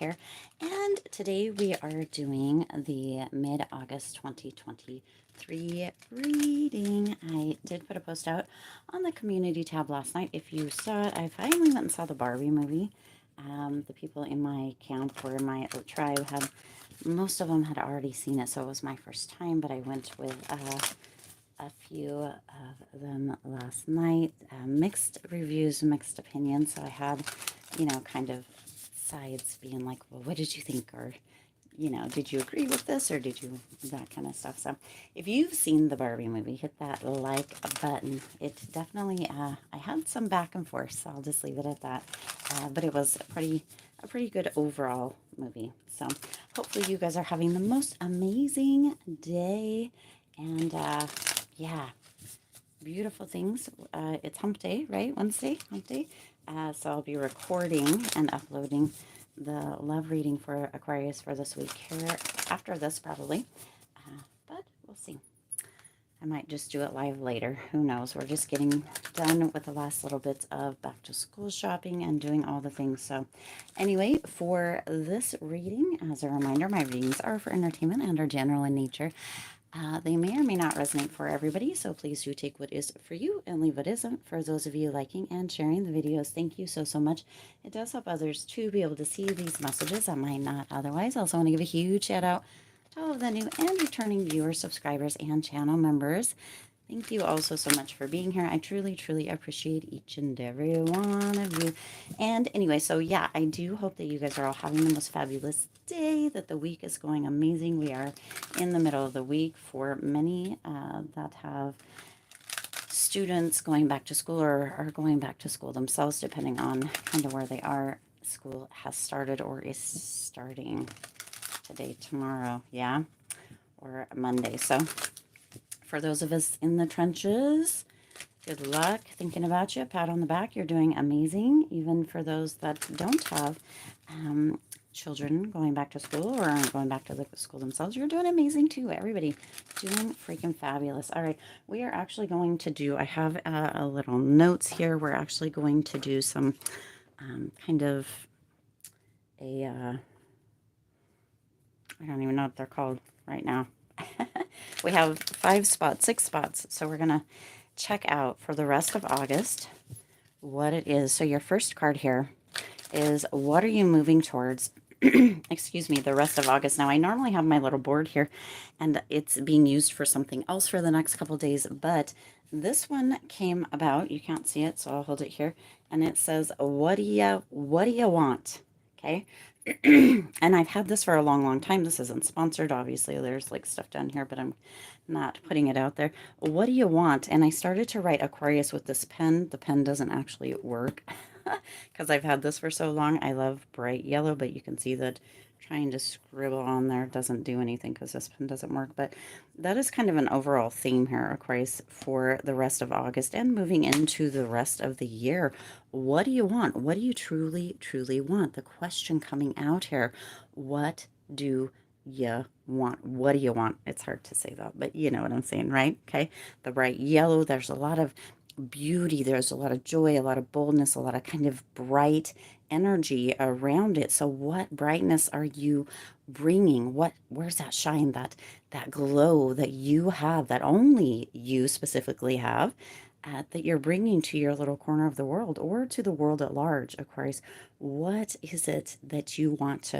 here, and today we are doing the mid-August 2023 reading. I did put a post out on the community tab last night. If you saw it, I finally went and saw the Barbie movie. The people in my camp or in my tribe had, most of them had already seen it, so it was my first time, but I went with a few of them last night. Mixed reviews, mixed opinions. So I had, you know, kind of sides being like, well, what did you think? Or, you know, did you agree with this or did you, that kind of stuff. So if you've seen the Barbie movie, hit that like button. It definitely, I had some back and forth, so I'll just leave it at that. But it was a pretty good overall movie. So hopefully you guys are having the most amazing day. And yeah, beautiful things. It's hump day, right? Wednesday, hump day. So I'll be recording and uploading the love reading for Aquarius for this week here after this probably. But we'll see. I might just do it live later. Who knows? We're just getting done with the last little bits of back to school shopping and doing all the things. So anyway, for this reading, as a reminder, my readings are for entertainment and are general in nature. They may or may not resonate for everybody, so please do take what is for you and leave what isn't. For those of you liking and sharing the videos, thank you so much. It does help others to be able to see these messages that might not otherwise. I also want to give a huge shout out to all of the new and returning viewers, subscribers, and channel members. Thank you also so much for being here. I truly, truly appreciate each and every one of you. And anyway, so yeah, I do hope that you guys are all having the most fabulous day, that the week is going amazing. We are in the middle of the week for many that have students going back to school or are going back to school themselves, depending on kind of where they are. School has started or is starting today, tomorrow, yeah, or Monday. So for those of us in the trenches, good luck. Thinking about you. Pat on the back. You're doing amazing. Even for those that don't have children going back to school or aren't going back to the school themselves, you're doing amazing too. Everybody doing freaking fabulous. All right. We are actually going to do, I have a little notes here. We're actually going to do some kind of a, I don't even know what they're called right now. We have 6 spots. So we're going to check out for the rest of August what it is. So your first card here is, what are you moving towards? Excuse me, the rest of August. Now I normally have my little board here and it's being used for something else for the next couple days, but this one came about. You can't see it, so I'll hold it here. And it says, what do you want? Okay. And I've had this for a long time. This isn't sponsored, obviously. There's like stuff down here, but I'm not putting it out there. What do you want? And I started to write Aquarius with this pen. The pen doesn't actually work because I've had this for so long. I love bright yellow, but you can see that trying to scribble on there doesn't do anything because this pen doesn't work. But that is kind of an overall theme here, Aquarius, for the rest of August and moving into the rest of the year. What do you want? What do you truly, truly want? The question coming out here, what do you want? What do you want? It's hard to say that, but you know what I'm saying, right? Okay. The bright yellow, there's a lot of beauty, there's a lot of joy, a lot of boldness, a lot of kind of bright energy around it. So what brightness are you bringing? Where's that shine, that glow that you have, that only you specifically have, that you're bringing to your little corner of the world or to the world at large, Aquarius? What is it that you want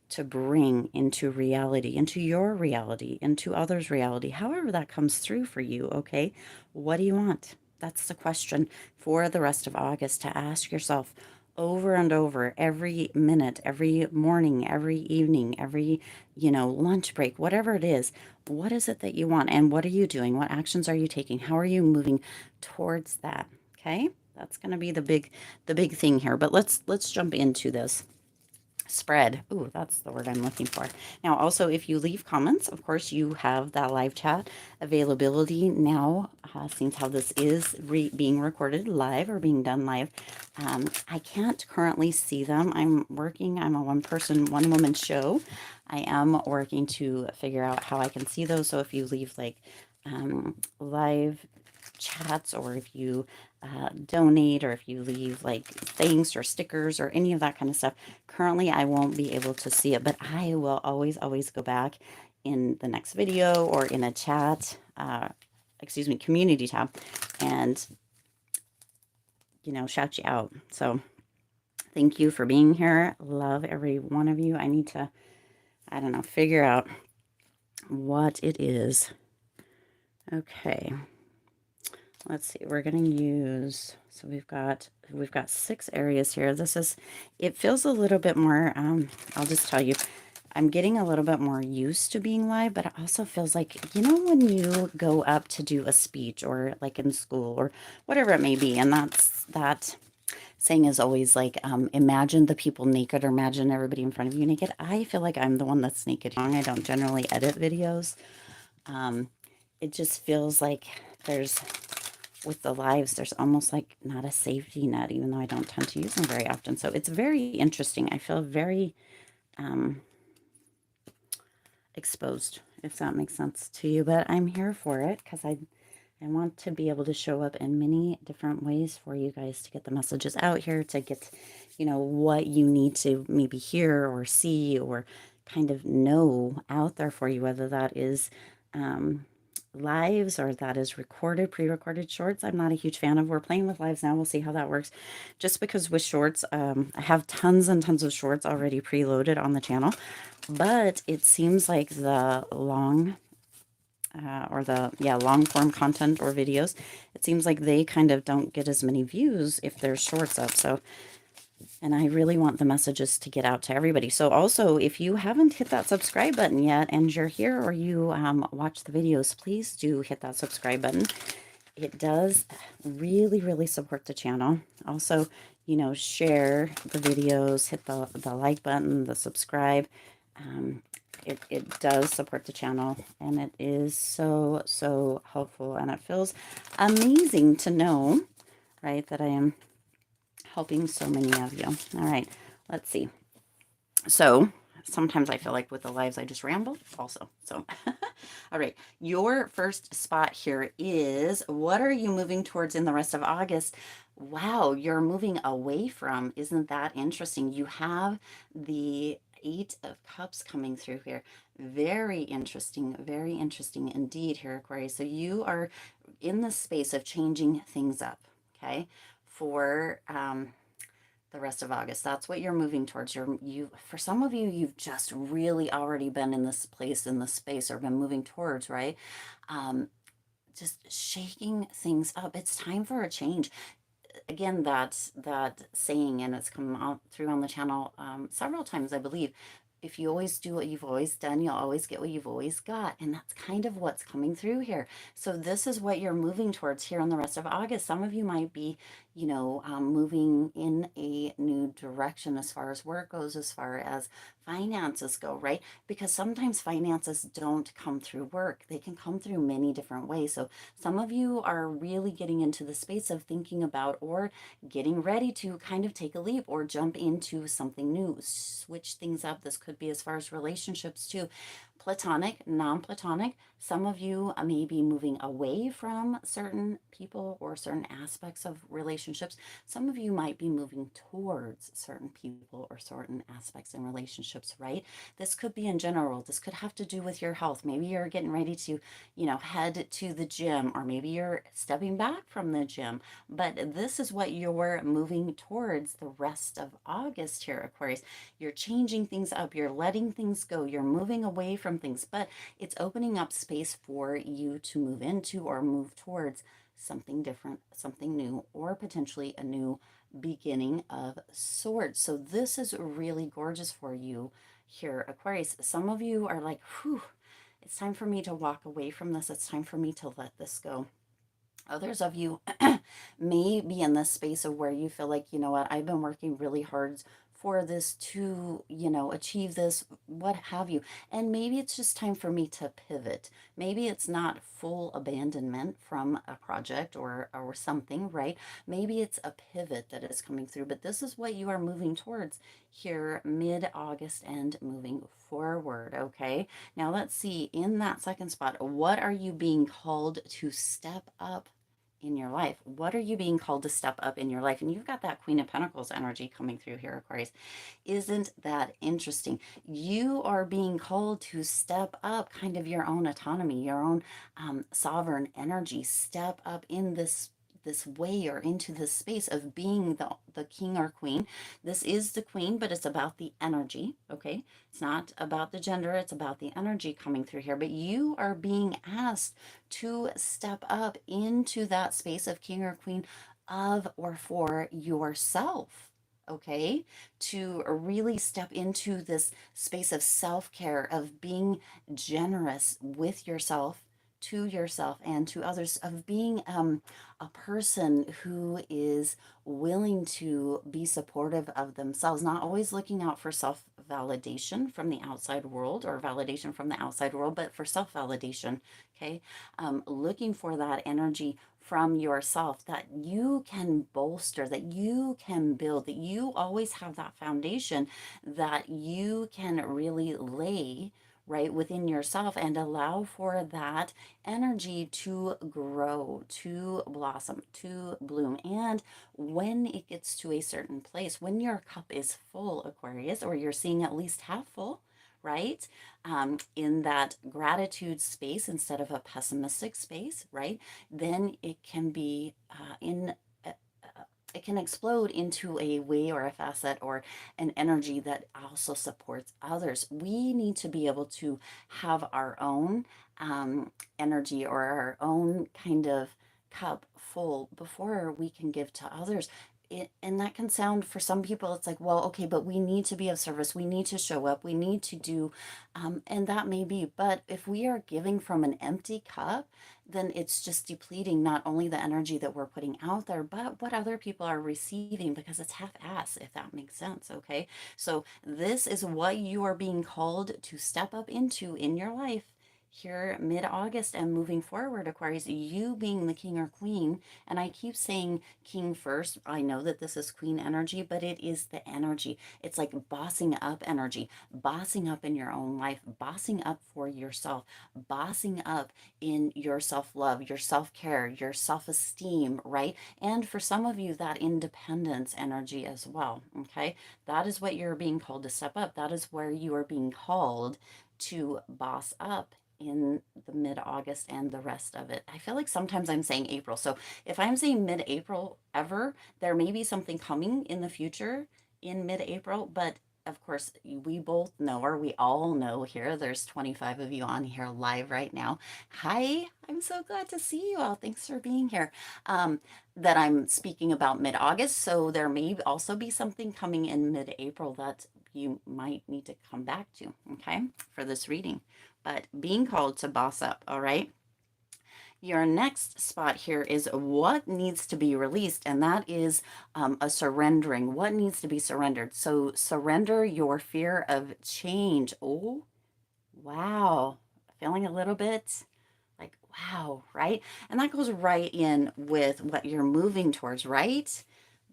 to bring into reality, into your reality, into others' reality, however that comes through for you? Okay, what do you want? That's the question for the rest of August to ask yourself over and over, every minute, every morning, every evening, every, you know, lunch break, whatever it is. What is it that you want? And what are you doing? What actions are you taking? How are you moving towards that? Okay, that's going to be the big thing here. But let's jump into this spread. Ooh, that's the word I'm looking for. Now, also, if you leave comments, of course, you have that live chat availability now, since how this is being recorded live or being done live. I can't currently see them. I'm a one woman show. I am working to figure out how I can see those. So if you leave like live chats, or if you donate, or if you leave like thanks or stickers or any of that kind of stuff. Currently, I won't be able to see it, but I will always go back in the next video or in a chat, excuse me, community tab, and, you know, shout you out. So thank you for being here. Love every one of you. I need to, I don't know, figure out what it is. Okay. Let's see, we're going to use, so we've got 6 areas here. This is, it feels a little bit more, I'll just tell you, I'm getting a little bit more used to being live, but it also feels like, you know, when you go up to do a speech or like in school or whatever it may be, and that saying is always like, imagine the people naked or imagine everybody in front of you naked. I feel like I'm the one that's naked. I don't generally edit videos. It just feels like there's, with the lives, there's almost like not a safety net, even though I don't tend to use them very often. So it's very interesting. I feel very exposed, if that makes sense to you, but I'm here for it because I want to be able to show up in many different ways for you guys to get the messages out here, to get, you know, what you need to maybe hear or see or kind of know out there for you, whether that is lives or that is recorded, pre-recorded shorts. I'm not a huge fan of. We're playing with lives now. We'll see how that works. Just because with shorts, I have tons and tons of shorts already preloaded on the channel, but it seems like the long long form content or videos, it seems like they kind of don't get as many views if there's shorts up. So, and I really want the messages to get out to everybody. So also, if you haven't hit that subscribe button yet and you're here or you watch the videos, please do hit that subscribe button. It does really support the channel. Also, you know, share the videos, hit the like button, the subscribe. It does support the channel, and it is so helpful, and it feels amazing to know, right, that I am helping so many of you. All right, let's see. So sometimes I feel like with the lives I just ramble also. So all right, your first spot here is, what are you moving towards in the rest of August? Wow, you're moving away from. Isn't that interesting? You have the 8 of Cups coming through here. Very interesting indeed here, Aquarius. So you are in the space of changing things up, okay, for the rest of August. That's what you're moving towards. For some of you, you've just really already been in this place, in this space, or been moving towards, right? Just shaking things up. It's time for a change. Again, that saying, and it's come out through on the channel several times, I believe. If you always do what you've always done, you'll always get what you've always got. And that's kind of what's coming through here. So this is what you're moving towards here on the rest of August. Some of you might be, you know, moving in a new direction as far as work goes, as far as finances go, right? Because sometimes finances don't come through work. They can come through many different ways. So some of you are really getting into the space of thinking about or getting ready to kind of take a leap or jump into something new, switch things up. This could be as far as relationships too. Platonic, non-platonic. Some of you may be moving away from certain people or certain aspects of relationships. Some of you might be moving towards certain people or certain aspects in relationships, right? This could be in general. This could have to do with your health. Maybe you're getting ready to, you know, head to the gym, or maybe you're stepping back from the gym. But this is what you're moving towards the rest of August here, Aquarius. You're changing things up. You're letting things go. You're moving away from things, but it's opening up space for you to move into or move towards something different, something new, or potentially a new beginning of sorts. So this is really gorgeous for you here, Aquarius. Some of you are like, whew, it's time for me to walk away from this. It's time for me to let this go. Others of you may be in this space of where you feel like, you know what, I've been working really hard for this to, you know, achieve this, what have you. And maybe it's just time for me to pivot. Maybe it's not full abandonment from a project or something, right? Maybe it's a pivot that is coming through, but this is what you are moving towards here mid-August and moving forward, okay? Now let's see, in that second spot, what are you being called to step up in your life? What are you being called to step up in your life? And you've got that Queen of Pentacles energy coming through here, Aquarius. Isn't that interesting? You are being called to step up kind of your own autonomy, your own sovereign energy. Step up in this way or into this space of being the king or queen. This is the queen, but it's about the energy, okay? It's not about the gender, it's about the energy coming through here. But you are being asked to step up into that space of king or queen of or for yourself, okay? To really step into this space of self care, of being generous with yourself, to yourself, and to others, of being a person who is willing to be supportive of themselves, not always looking out for self validation from the outside world or validation from the outside world, but for self validation, okay? Looking for that energy from yourself that you can bolster, that you can build, that you always have that foundation that you can really lay right within yourself and allow for that energy to grow, to blossom, to bloom. And when it gets to a certain place, when your cup is full, Aquarius, or you're seeing at least half full, right? In that gratitude space instead of a pessimistic space, right? Then it can be it can explode into a way or a facet or an energy that also supports others. We need to be able to have our own energy or our own kind of cup full before we can give to others. And that can sound for some people, it's like, well, okay, but we need to be of service. We need to show up. We need to do, and that may be. But if we are giving from an empty cup, then it's just depleting not only the energy that we're putting out there, but what other people are receiving because it's half-ass, if that makes sense. Okay. So this is what you are being called to step up into in your life here mid-August and moving forward, Aquarius, you being the king or queen. And I keep saying king first. I know that this is queen energy, but it is the energy. It's like bossing up energy, bossing up in your own life, bossing up for yourself, bossing up in your self-love, your self-care, your self-esteem, right? And for some of you, that independence energy as well, okay? That is what you're being called to step up. That is where you are being called to boss up in the mid-August and the rest of it. I feel like sometimes I'm saying April. So if I'm saying mid-April ever, there may be something coming in the future in mid-April, but of course, we both know, or we all know here, there's 25 of you on here live right now. Hi, I'm so glad to see you all. Thanks for being here. That I'm speaking about mid-August, so there may also be something coming in mid-April that you might need to come back to, okay, for this reading. But being called to boss up, all right? Your next spot here is what needs to be released, and that is a surrendering. What needs to be surrendered? So surrender your fear of change. Oh, wow. Feeling a little bit like, wow, right? And that goes right in with what you're moving towards, right?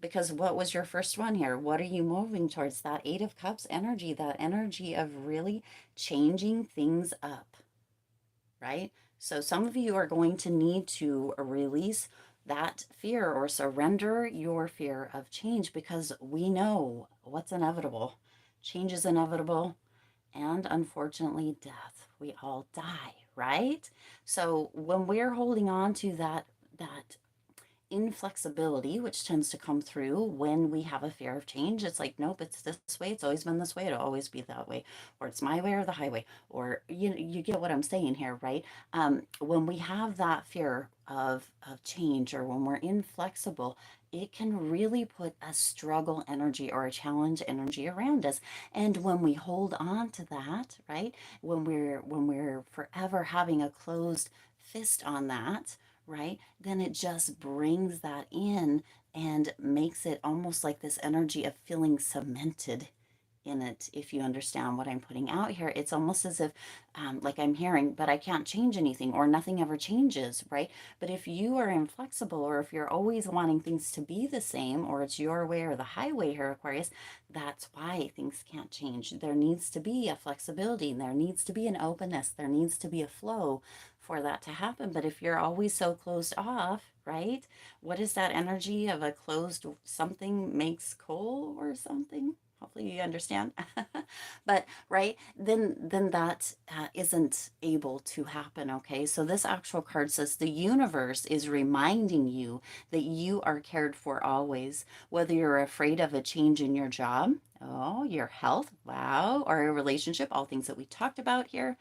Because what was your first one here? What are you moving towards? That Eight of Cups energy, that energy of really changing things up, right? So some of you are going to need to release that fear or surrender your fear of change because we know what's inevitable. Change is inevitable, and unfortunately, death. We all die, right? So when we're holding on to that inflexibility, which tends to come through when we have a fear of change. It's like, nope, it's this way. It's always been this way. It'll always be that way. Or it's my way or the highway. Or you get what I'm saying here, right? When we have that fear of change or when we're inflexible, it can really put a struggle energy or a challenge energy around us. And when we hold on to that, right? When we're forever having a closed fist on that, right? Then it just brings that in and makes it almost like this energy of feeling cemented in it, if you understand what I'm putting out here. It's almost as if, like I'm hearing, but I can't change anything, or nothing ever changes, right? But if you are inflexible, or if you're always wanting things to be the same, or it's your way or the highway here, Aquarius, that's why things can't change. There needs to be a flexibility, there needs to be an openness, there needs to be a flow for that to happen. But if you're always so closed off, right? What is that energy of a closed something makes coal or something? Hopefully you understand. But right, then that isn't able to happen. Okay, so this actual card says the universe is reminding you that you are cared for always, whether you're afraid of a change in your job, oh, your health, wow, or a relationship, all things that we talked about here,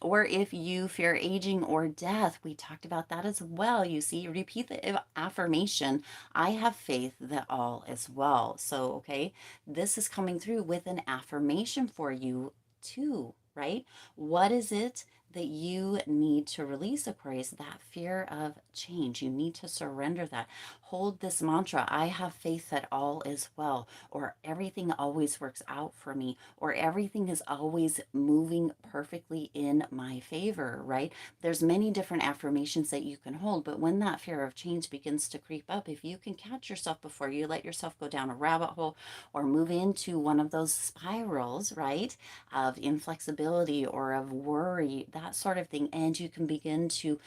or if you fear aging or death. We talked about that as well. You see, repeat the affirmation, I have faith that all is well. So, okay, this is coming through with an affirmation for you too, right? What is it that you need to release, Aquarius? That fear of change. You need to surrender that. Hold this mantra, I have faith that all is well, or everything always works out for me, or everything is always moving perfectly in my favor, right? There's many different affirmations that you can hold, but when that fear of change begins to creep up, if you can catch yourself before you let yourself go down a rabbit hole or move into one of those spirals, right, of inflexibility or of worry, that sort of thing, and you can begin to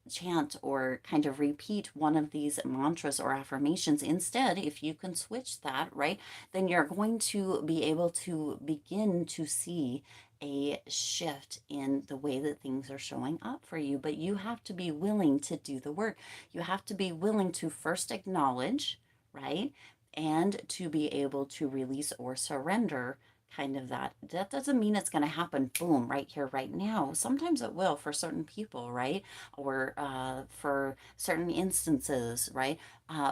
chant or kind of repeat one of these mantras or affirmations instead, if you can switch that, right, then you're going to be able to begin to see a shift in the way that things are showing up for you. But you have to be willing to do the work. You have to be willing to first acknowledge, right, and to be able to release or surrender kind of that. That doesn't mean it's going to happen, boom, right here, right now. Sometimes it will for certain people, right? Or for certain instances, right?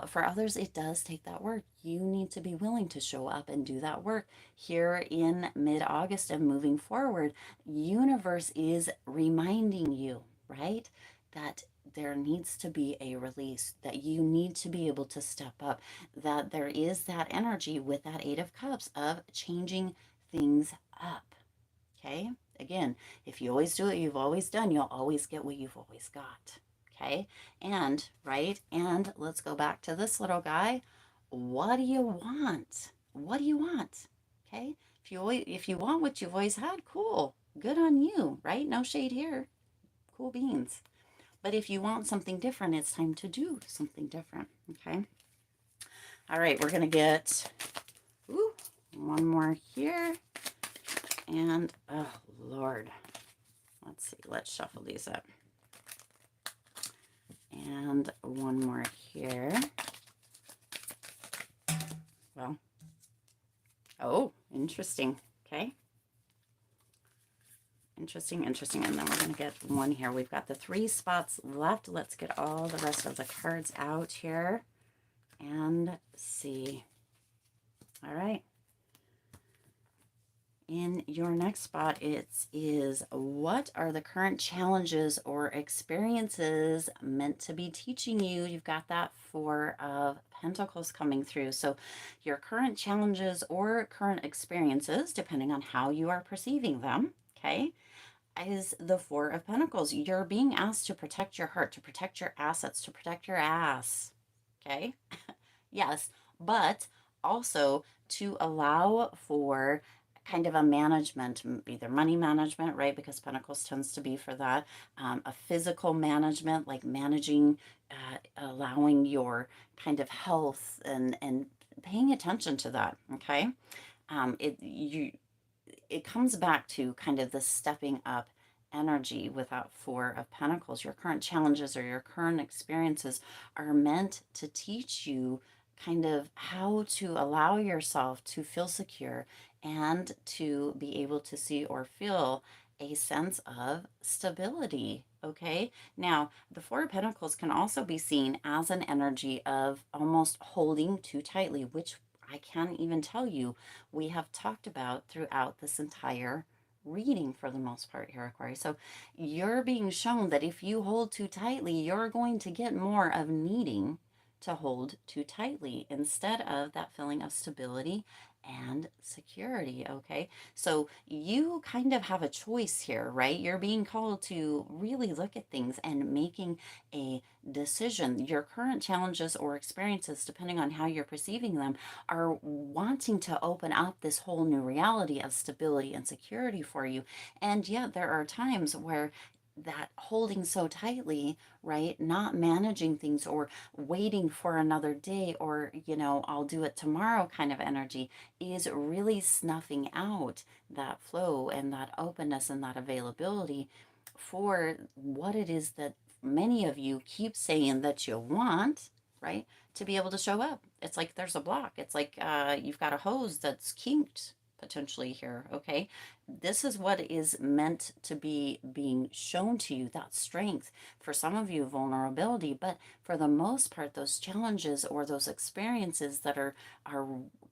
For others, it does take that work. You need to be willing to show up and do that work. Here in mid-August and moving forward, universe is reminding you, right, that there needs to be a release, that you need to be able to step up, that there is that energy with that Eight of Cups of changing things up. Okay? Again, if you always do what you've always done, you'll always get what you've always got. Okay? And, right? And let's go back to this little guy. What do you want? What do you want? Okay? If you want what you've always had, cool. Good on you, right? No shade here. Cool beans. But if you want something different, it's time to do something different. Okay? All right, we're going to get one more here. And, oh, Lord. Let's see. Let's shuffle these up. And one more here. Well, oh, interesting. Okay. Interesting. And then we're going to get one here. We've got the 3 spots left. Let's get all the rest of the cards out here and see. All right. In your next spot, it is, what are the current challenges or experiences meant to be teaching you? You've got that 4 of Pentacles coming through. So your current challenges or current experiences, depending on how you are perceiving them, okay, is the 4 of Pentacles. You're being asked to protect your heart, to protect your assets, to protect your ass, okay? Yes, but also to allow for kind of a management, either money management, right? Because Pentacles tends to be for that. A physical management, like managing, allowing your kind of health and paying attention to that, okay? It comes back to kind of the stepping up energy with that 4 of Pentacles. Your current challenges or your current experiences are meant to teach you kind of how to allow yourself to feel secure and to be able to see or feel a sense of stability. Okay, now the 4 of Pentacles can also be seen as an energy of almost holding too tightly, which I can't even tell you we have talked about throughout this entire reading for the most part here, Aquarius. So you're being shown that if you hold too tightly, you're going to get more of needing to hold too tightly instead of that feeling of stability and security. Okay, so you kind of have a choice here, right? You're being called to really look at things and making a decision. Your current challenges or experiences, depending on how you're perceiving them, are wanting to open up this whole new reality of stability and security for you. And yet there are times where that holding so tightly, right, not managing things or waiting for another day, or I'll do it tomorrow kind of energy, is really snuffing out that flow and that openness and that availability for what it is that many of you keep saying that you want, right? To be able to show up. It's like there's a block. It's like you've got a hose that's kinked potentially here. Okay, this is what is meant to be being shown to you, that strength. For some of you, vulnerability, but for the most part, those challenges or those experiences that are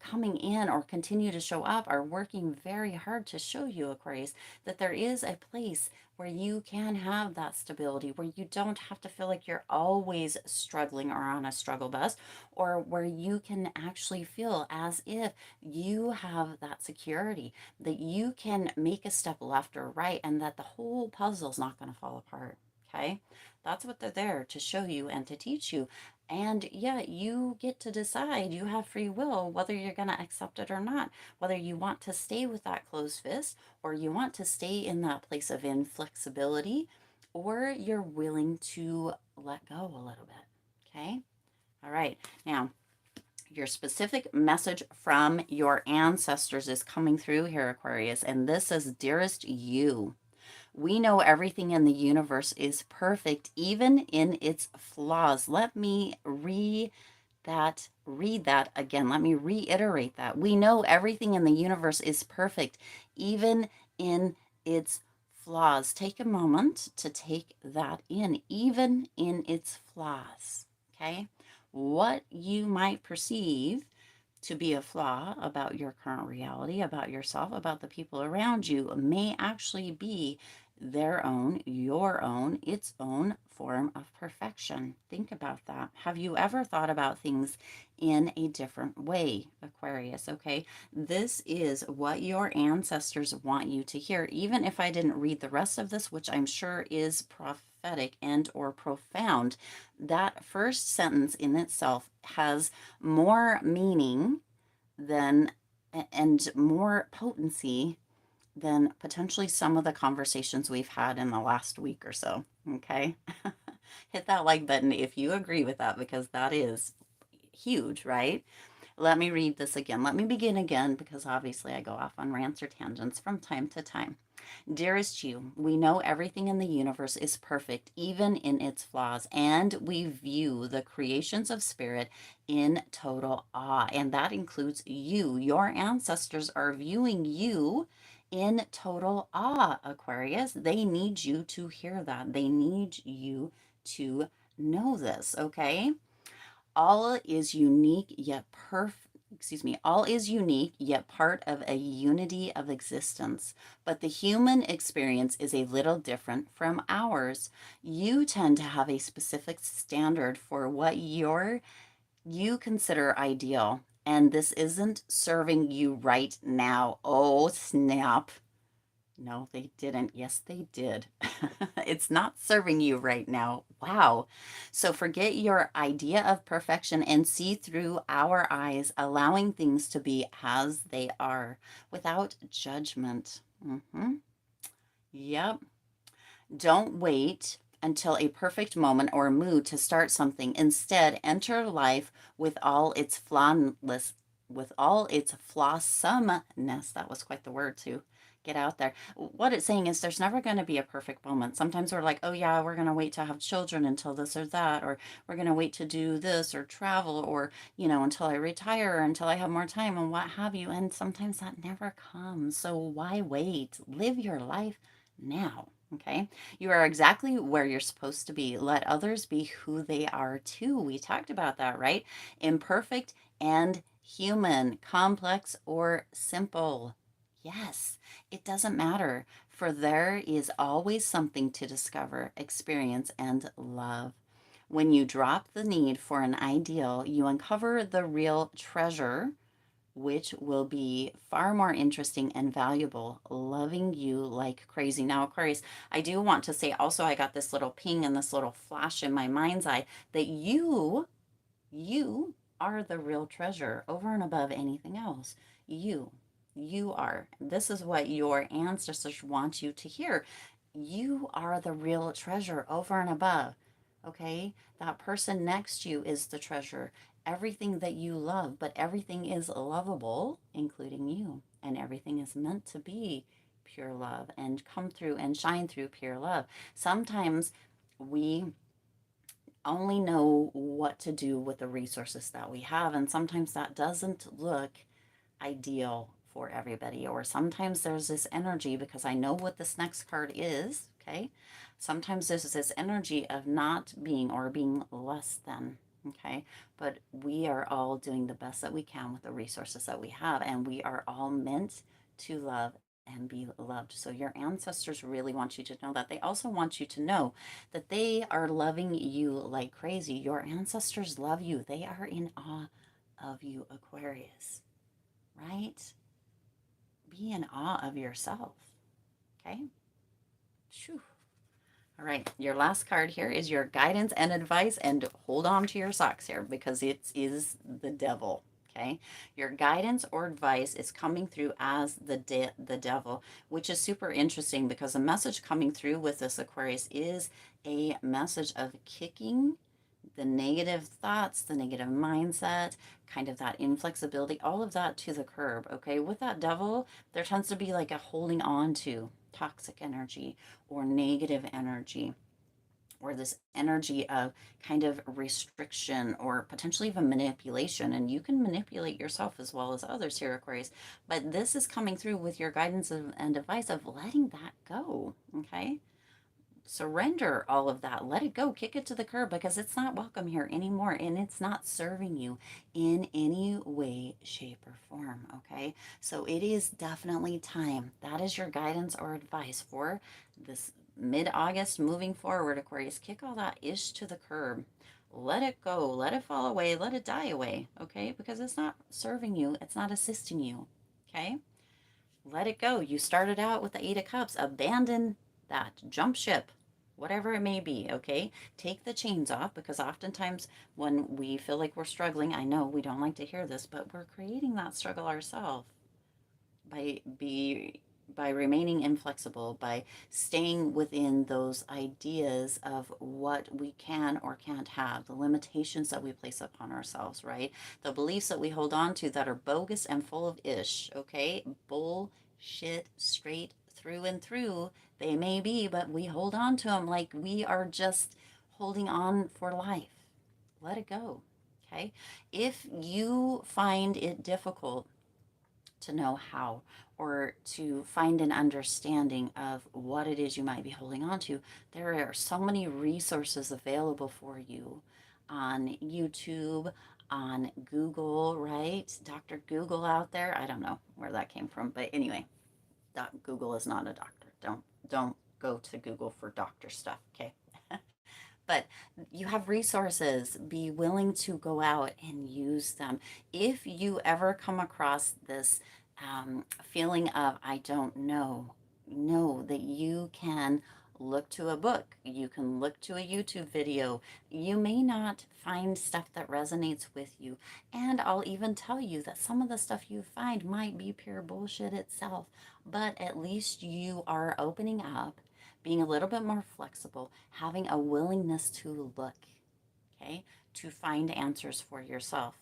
coming in or continue to show up are working very hard to show you, Aquarius, that there is a place where you can have that stability, where you don't have to feel like you're always struggling or on a struggle bus, or where you can actually feel as if you have that security, that you can make a step left or right, and that the whole puzzle's not going to fall apart. Okay, that's what they're there to show you and to teach you. And yeah, you get to decide, you have free will, whether you're going to accept it or not, whether you want to stay with that closed fist, or you want to stay in that place of inflexibility, or you're willing to let go a little bit. Okay, all right, now your specific message from your ancestors is coming through here, Aquarius, and this is, dearest you, we know everything in the universe is perfect, even in its flaws. Let me read that again. Let me reiterate that. We know everything in the universe is perfect, even in its flaws. Take a moment to take that in, even in its flaws. Okay? What you might perceive to be a flaw about your current reality, about yourself, about the people around you, may actually be their own, your own, its own form of perfection. Think about that. Have you ever thought about things in a different way, Aquarius? Okay, this is what your ancestors want you to hear. Even if I didn't read the rest of this, which I'm sure is prophetic and or profound, that first sentence in itself has more meaning than and more potency than potentially some of the conversations we've had in the last week or so. Okay. Hit that like button if you agree with that, because that is huge, right? Let me read this again. Let me begin again, because obviously I go off on rants or tangents from time to time. Dearest you, we know everything in the universe is perfect, even in its flaws, and we view the creations of spirit in total awe. And that includes you. Your ancestors are viewing you in total awe, Aquarius. They need you to hear that. They need you to know this, okay? All is unique yet all is unique yet part of a unity of existence. But the human experience is a little different from ours. You tend to have a specific standard for what you consider ideal, and this isn't serving you right now. Oh, snap. No, they didn't. Yes, they did. It's not serving you right now. Wow. So forget your idea of perfection and see through our eyes, allowing things to be as they are without judgment. Yep. Don't wait until a perfect moment or mood to start something. Instead, enter life with all its with all its flawsomeness. That was quite the word to get out there. What it's saying is there's never going to be a perfect moment. Sometimes we're like, oh yeah, we're going to wait to have children until this or that, or we're going to wait to do this or travel, or, until I retire, or until I have more time and what have you. And sometimes that never comes. So why wait? Live your life now. Okay. You are exactly where you're supposed to be. Let others be who they are too. We talked about that, right? Imperfect and human, complex or simple. Yes, it doesn't matter, for there is always something to discover, experience, and love. When you drop the need for an ideal, you uncover the real treasure, which will be far more interesting and valuable, loving you like crazy. Now, Aquarius, I do want to say also, I got this little ping and this little flash in my mind's eye that you are the real treasure over and above anything else. You are. This is what your ancestors want you to hear. You are the real treasure over and above. Okay? That person next to you is the treasure. Everything that you love, but everything is lovable, including you. And everything is meant to be pure love and come through and shine through pure love. Sometimes we only know what to do with the resources that we have. And sometimes that doesn't look ideal for everybody. Or sometimes there's this energy, because I know what this next card is, okay? Sometimes there's this energy of not being or being less than, okay? But we are all doing the best that we can with the resources that we have. And we are all meant to love and be loved. So your ancestors really want you to know that. They also want you to know that they are loving you like crazy. Your ancestors love you. They are in awe of you, Aquarius, right? Be in awe of yourself, okay? Shoo. All right, your last card here is your guidance and advice, and hold on to your socks here because it is the devil, okay? Your guidance or advice is coming through as the devil, which is super interesting because the message coming through with this, Aquarius, is a message of kicking the negative thoughts, the negative mindset, kind of that inflexibility, all of that to the curb, okay? With that devil, there tends to be like a holding on to toxic energy or negative energy, or this energy of kind of restriction or potentially even manipulation. And you can manipulate yourself as well as others here, Aquarius. But this is coming through with your guidance and advice of letting that go, okay? Surrender all of that. Let it go. Kick it to the curb because it's not welcome here anymore and it's not serving you in any way, shape, or form. Okay. So it is definitely time. That is your guidance or advice for this mid-August moving forward, Aquarius. Kick all that ish to the curb. Let it go. Let it fall away. Let it die away. Okay. Because it's not serving you. It's not assisting you. Okay. Let it go. You started out with the Eight of Cups. Abandon that. Jump ship. Whatever it may be, okay? Take the chains off because oftentimes when we feel like we're struggling, I know we don't like to hear this, but we're creating that struggle ourselves by remaining inflexible, by staying within those ideas of what we can or can't have, the limitations that we place upon ourselves, right? The beliefs that we hold on to that are bogus and full of ish, okay? Bullshit straight through and through. They may be, but we hold on to them like we are just holding on for life. Let it go, okay? If you find it difficult to know how or to find an understanding of what it is you might be holding on to, there are so many resources available for you on YouTube, on Google, right? Dr. Google out there. I don't know where that came from, but anyway, Google is not a doctor. Don't go to Google for doctor stuff, okay? But you have resources. Be willing to go out and use them. If you ever come across this feeling of, I don't know that you can look to a book. You can look to a YouTube video. You may not find stuff that resonates with you. And I'll even tell you that some of the stuff you find might be pure bullshit itself. But at least you are opening up, being a little bit more flexible, having a willingness to look, okay, to find answers for yourself,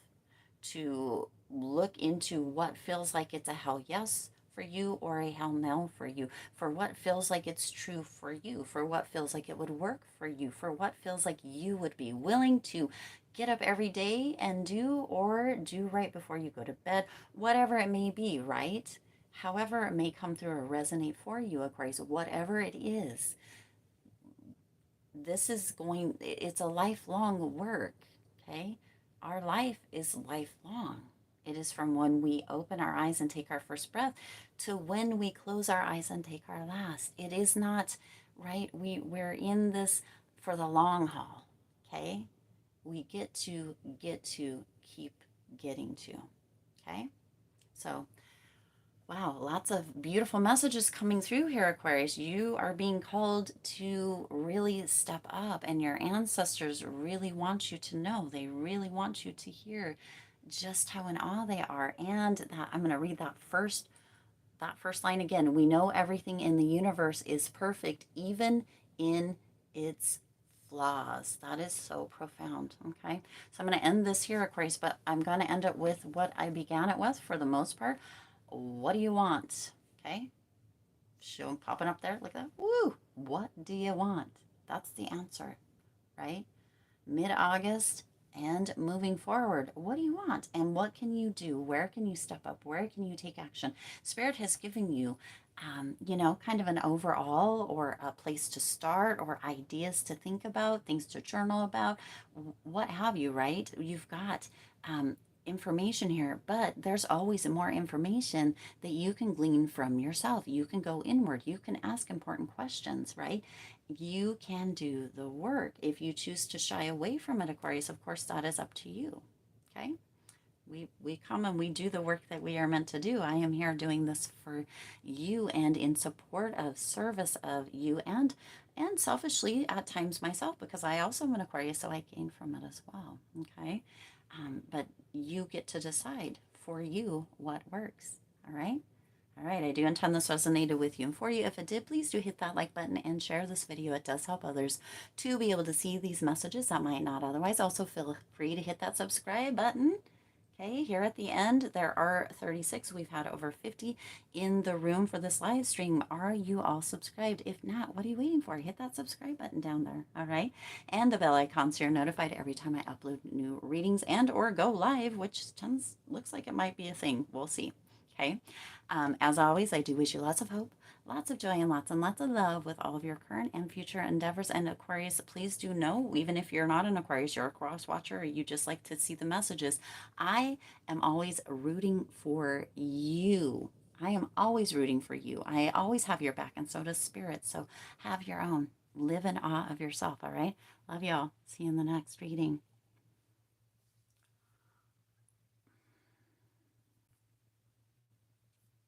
to look into what feels like it's a hell yes for you or a hell no for you, for what feels like it's true for you, for what feels like it would work for you, for what feels like you would be willing to get up every day and do or do right before you go to bed, whatever it may be, right? However it may come through or resonate for you, Aquarius, whatever it is, it's a lifelong work, okay? Our life is lifelong. It is from when we open our eyes and take our first breath to when we close our eyes and take our last. It is not, right? We're in this for the long haul, okay? We get to keep getting to, okay? So, wow, lots of beautiful messages coming through here, Aquarius. You are being called to really step up, and your ancestors really want you to know. They really want you to hear just how in awe they are. And that I'm going to read that first line again. We know everything in the universe is perfect, even in its flaws. That is so profound. Okay. So I'm going to end this here, Aquarius, but I'm going to end it with what I began it with for the most part. What do you want? Okay. Show them popping up there like that. Woo! What do you want? That's the answer, right? Mid-August and moving forward. What do you want? And what can you do? Where can you step up? Where can you take action? Spirit has given you, kind of an overall or a place to start or ideas to think about, things to journal about, what have you, right? You've got information here, but there's always more information that you can glean from yourself. You can go inward. You can ask important questions, right? You can do the work. If you choose to shy away from it, Aquarius, of course, that is up to you. Okay? We come and we do the work that we are meant to do. I am here doing this for you and in support of service of you and selfishly at times myself, because I also am an Aquarius, so I gain from it as well. Okay? But you get to decide for you what works. All right? All right, I do intend this resonated with you and for you. If it did, please do hit that like button and share this video. It does help others to be able to see these messages that might not otherwise. Also, feel free to hit that subscribe button. Okay, here at the end, there are 36. We've had over 50 in the room for this live stream. Are you all subscribed? If not, what are you waiting for? Hit that subscribe button down there, all right? And the bell icon so you're notified every time I upload new readings and or go live, which looks like it might be a thing. We'll see. Okay. As always, I do wish you lots of hope, lots of joy, and lots of love with all of your current and future endeavors. And Aquarius, please do know, even if you're not an Aquarius, you're a cross watcher, or you just like to see the messages, I am always rooting for you. I am always rooting for you. I always have your back, and so does Spirit. So have your own. Live in awe of yourself, all right? Love y'all. See you in the next reading.